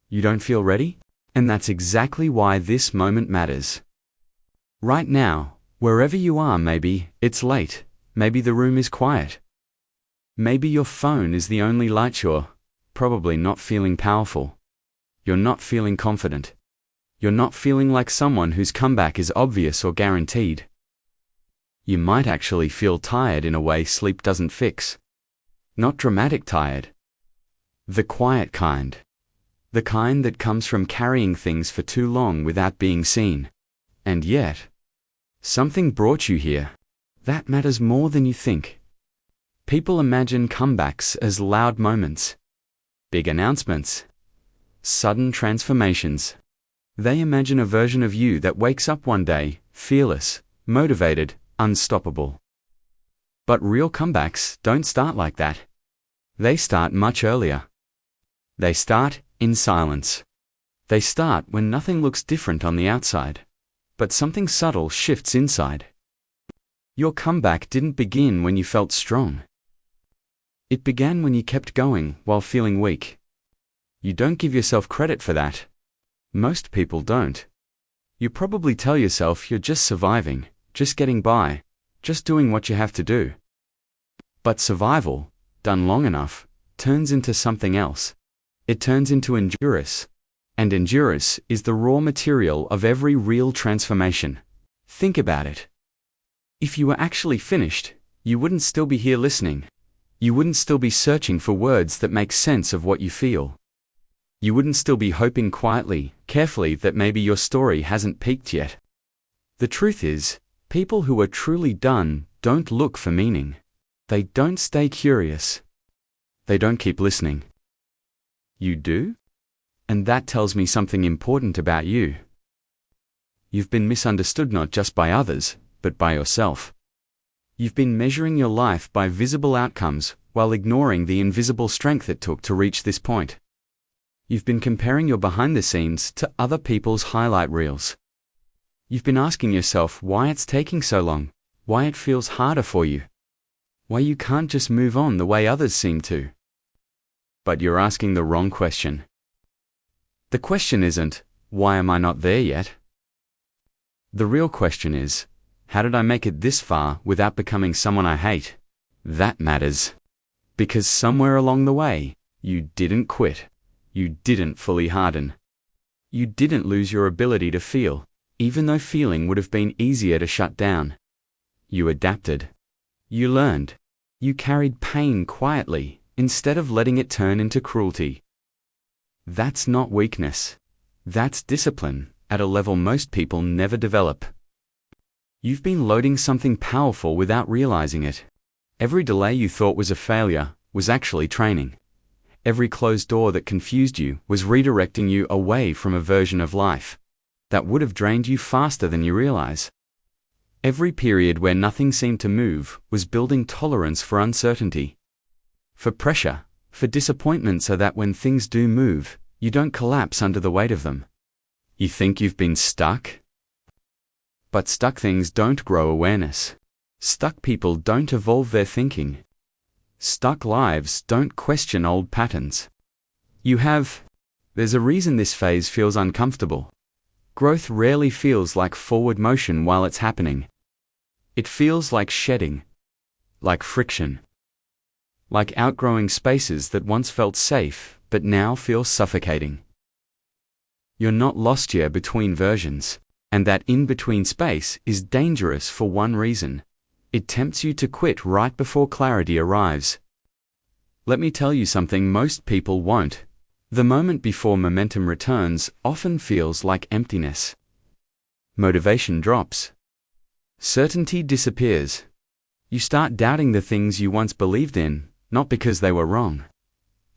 You don't feel ready? And that's exactly why this moment matters. Right now, wherever you are, maybe it's late, maybe the room is quiet. Maybe your phone is the only light. You're probably not feeling powerful. You're not feeling confident. You're not feeling like someone whose comeback is obvious or guaranteed. You might actually feel tired in a way sleep doesn't fix. Not dramatic tired. The quiet kind. The kind that comes from carrying things for too long without being seen. And yet, something brought you here. That matters more than you think. People imagine comebacks as loud moments, big announcements, sudden transformations. They imagine a version of you that wakes up one day, fearless, motivated, unstoppable. But real comebacks don't start like that. They start much earlier. They start in silence. They start when nothing looks different on the outside, but something subtle shifts inside. Your comeback didn't begin when you felt strong. It began when you kept going while feeling weak. You don't give yourself credit for that. Most people don't. You probably tell yourself you're just surviving, just getting by, just doing what you have to do. But survival, done long enough, turns into something else. It turns into endurance. And endurance is the raw material of every real transformation. Think about it. If you were actually finished, you wouldn't still be here listening. You wouldn't still be searching for words that make sense of what you feel. You wouldn't still be hoping quietly, carefully that maybe your story hasn't peaked yet. The truth is, people who are truly done don't look for meaning. They don't stay curious. They don't keep listening. You do? And that tells me something important about you. You've been misunderstood not just by others, but by yourself. You've been measuring your life by visible outcomes while ignoring the invisible strength it took to reach this point. You've been comparing your behind the scenes to other people's highlight reels. You've been asking yourself why it's taking so long, why it feels harder for you, why you can't just move on the way others seem to. But you're asking the wrong question. The question isn't, why am I not there yet? The real question is, how did I make it this far without becoming someone I hate? That matters. Because somewhere along the way, you didn't quit. You didn't fully harden. You didn't lose your ability to feel, even though feeling would have been easier to shut down. You adapted. You learned. You carried pain quietly, instead of letting it turn into cruelty. That's not weakness. That's discipline, at a level most people never develop. You've been loading something powerful without realizing it. Every delay you thought was a failure was actually training. Every closed door that confused you was redirecting you away from a version of life that would have drained you faster than you realize. Every period where nothing seemed to move was building tolerance for uncertainty, for pressure, for disappointment, so that when things do move, you don't collapse under the weight of them. You think you've been stuck? But stuck things don't grow awareness. Stuck people don't evolve their thinking. Stuck lives don't question old patterns. There's a reason this phase feels uncomfortable. Growth rarely feels like forward motion while it's happening. It feels like shedding, like friction, like outgrowing spaces that once felt safe, but now feel suffocating. You're not lost here between versions. And that in-between space is dangerous for one reason. It tempts you to quit right before clarity arrives. Let me tell you something most people won't. The moment before momentum returns often feels like emptiness. Motivation drops. Certainty disappears. You start doubting the things you once believed in, not because they were wrong,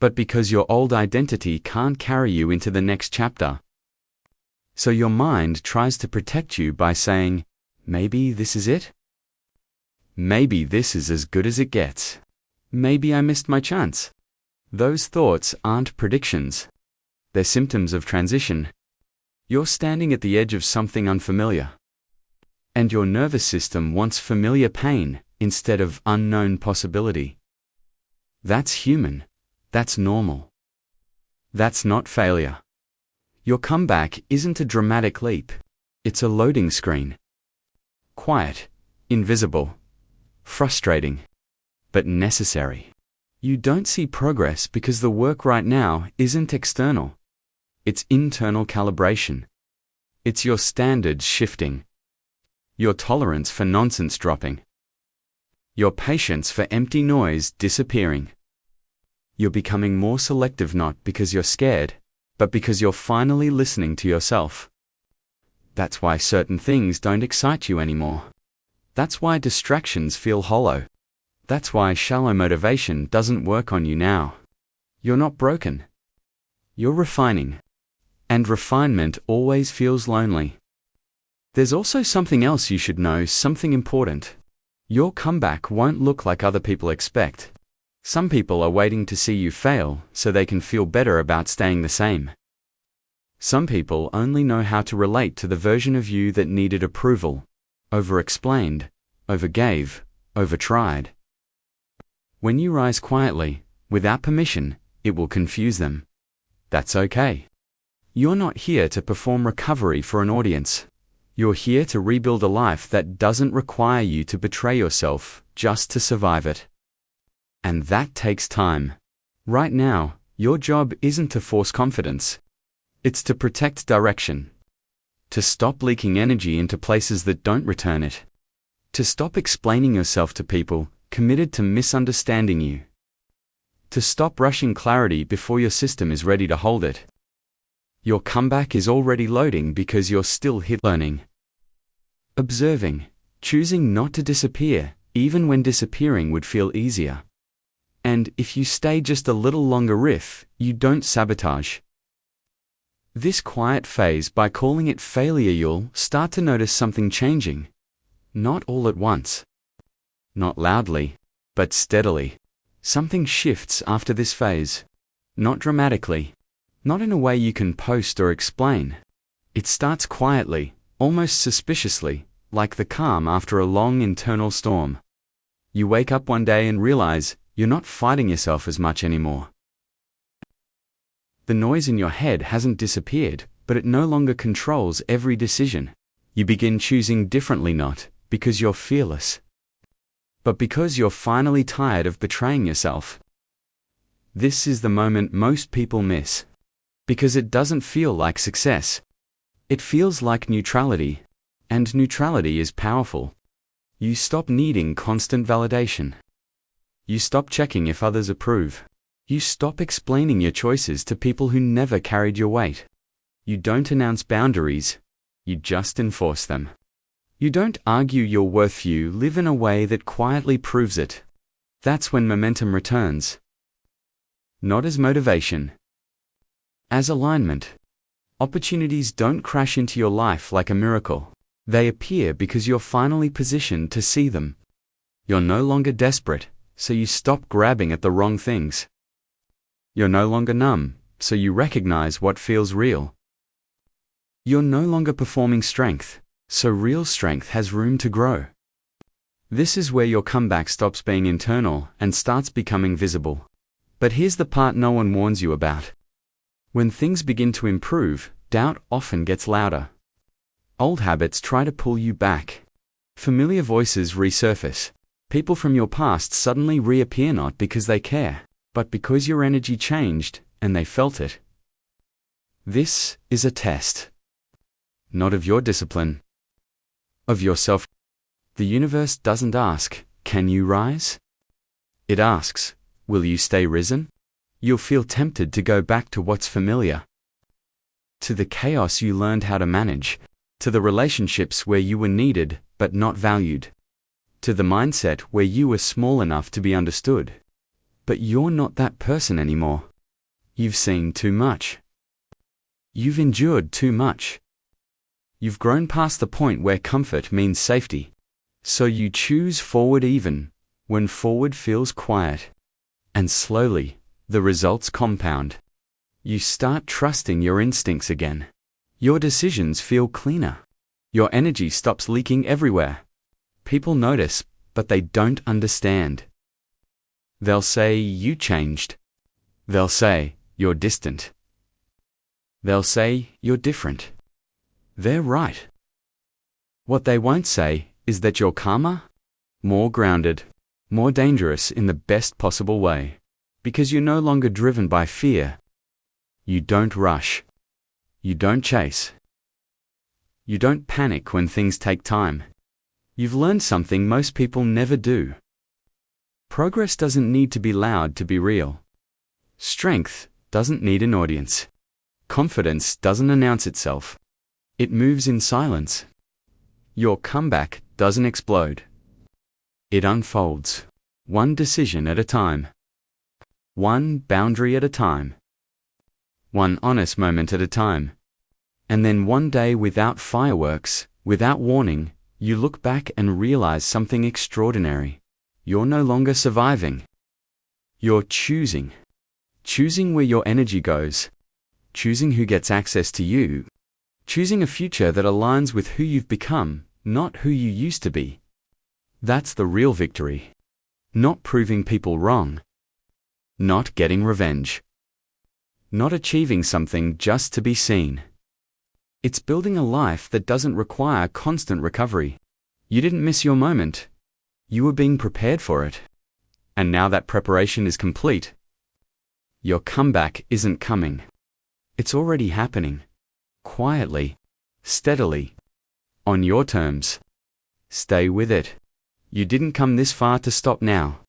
but because your old identity can't carry you into the next chapter. So your mind tries to protect you by saying, maybe this is it? Maybe this is as good as it gets. Maybe I missed my chance. Those thoughts aren't predictions. They're symptoms of transition. You're standing at the edge of something unfamiliar. And your nervous system wants familiar pain instead of unknown possibility. That's human. That's normal. That's not failure. Your comeback isn't a dramatic leap. It's a loading screen. Quiet, invisible, frustrating, but necessary. You don't see progress because the work right now isn't external. It's internal calibration. It's your standards shifting. Your tolerance for nonsense dropping. Your patience for empty noise disappearing. You're becoming more selective not because you're scared, but because you're finally listening to yourself. That's why certain things don't excite you anymore. That's why distractions feel hollow. That's why shallow motivation doesn't work on you now. You're not broken. You're refining. And refinement always feels lonely. There's also something else you should know, something important. Your comeback won't look like other people expect. Some people are waiting to see you fail so they can feel better about staying the same. Some people only know how to relate to the version of you that needed approval, over-explained, overgave, over-tried. When you rise quietly, without permission, it will confuse them. That's okay. You're not here to perform recovery for an audience. You're here to rebuild a life that doesn't require you to betray yourself just to survive it. And that takes time. Right now, your job isn't to force confidence. It's to protect direction. To stop leaking energy into places that don't return it. To stop explaining yourself to people committed to misunderstanding you. To stop rushing clarity before your system is ready to hold it. Your comeback is already loading because you're still learning. Observing, choosing not to disappear, even when disappearing would feel easier. And if you stay just a little longer you don't sabotage. This quiet phase, by calling it failure, you'll start to notice something changing. Not all at once. Not loudly, but steadily. Something shifts after this phase. Not dramatically. Not in a way you can post or explain. It starts quietly, almost suspiciously, like the calm after a long internal storm. You wake up one day and realize you're not fighting yourself as much anymore. The noise in your head hasn't disappeared, but it no longer controls every decision. You begin choosing differently, not because you're fearless, but because you're finally tired of betraying yourself. This is the moment most people miss. Because it doesn't feel like success. It feels like neutrality. And neutrality is powerful. You stop needing constant validation. You stop checking if others approve. You stop explaining your choices to people who never carried your weight. You don't announce boundaries. You just enforce them. You don't argue your worth, you live in a way that quietly proves it. That's when momentum returns. Not as motivation. As alignment. Opportunities don't crash into your life like a miracle. They appear because you're finally positioned to see them. You're no longer desperate, so you stop grabbing at the wrong things. You're no longer numb, so you recognize what feels real. You're no longer performing strength, so real strength has room to grow. This is where your comeback stops being internal and starts becoming visible. But here's the part no one warns you about. When things begin to improve, doubt often gets louder. Old habits try to pull you back. Familiar voices resurface. People from your past suddenly reappear, not because they care, but because your energy changed and they felt it. This is a test. Not of your discipline. Of yourself. The universe doesn't ask, can you rise? It asks, will you stay risen? You'll feel tempted to go back to what's familiar. To the chaos you learned how to manage. To the relationships where you were needed but not valued. To the mindset where you were small enough to be understood. But you're not that person anymore. You've seen too much. You've endured too much. You've grown past the point where comfort means safety. So you choose forward even when forward feels quiet. And slowly, the results compound. You start trusting your instincts again. Your decisions feel cleaner. Your energy stops leaking everywhere. People notice, but they don't understand. They'll say, you changed. They'll say, you're distant. They'll say you're different. They're right. What they won't say is that you're calmer, more grounded, more dangerous in the best possible way, because you're no longer driven by fear. You don't rush. You don't chase. You don't panic when things take time. You've learned something most people never do. Progress doesn't need to be loud to be real. Strength doesn't need an audience. Confidence doesn't announce itself. It moves in silence. Your comeback doesn't explode. It unfolds, one decision at a time. One boundary at a time. One honest moment at a time. And then one day, without fireworks, without warning, you look back and realize something extraordinary. You're no longer surviving. You're choosing. Choosing where your energy goes. Choosing who gets access to you. Choosing a future that aligns with who you've become, not who you used to be. That's the real victory. Not proving people wrong. Not getting revenge. Not achieving something just to be seen. It's building a life that doesn't require constant recovery. You didn't miss your moment. You were being prepared for it. And now that preparation is complete, your comeback isn't coming. It's already happening. Quietly, steadily, on your terms. Stay with it. You didn't come this far to stop now.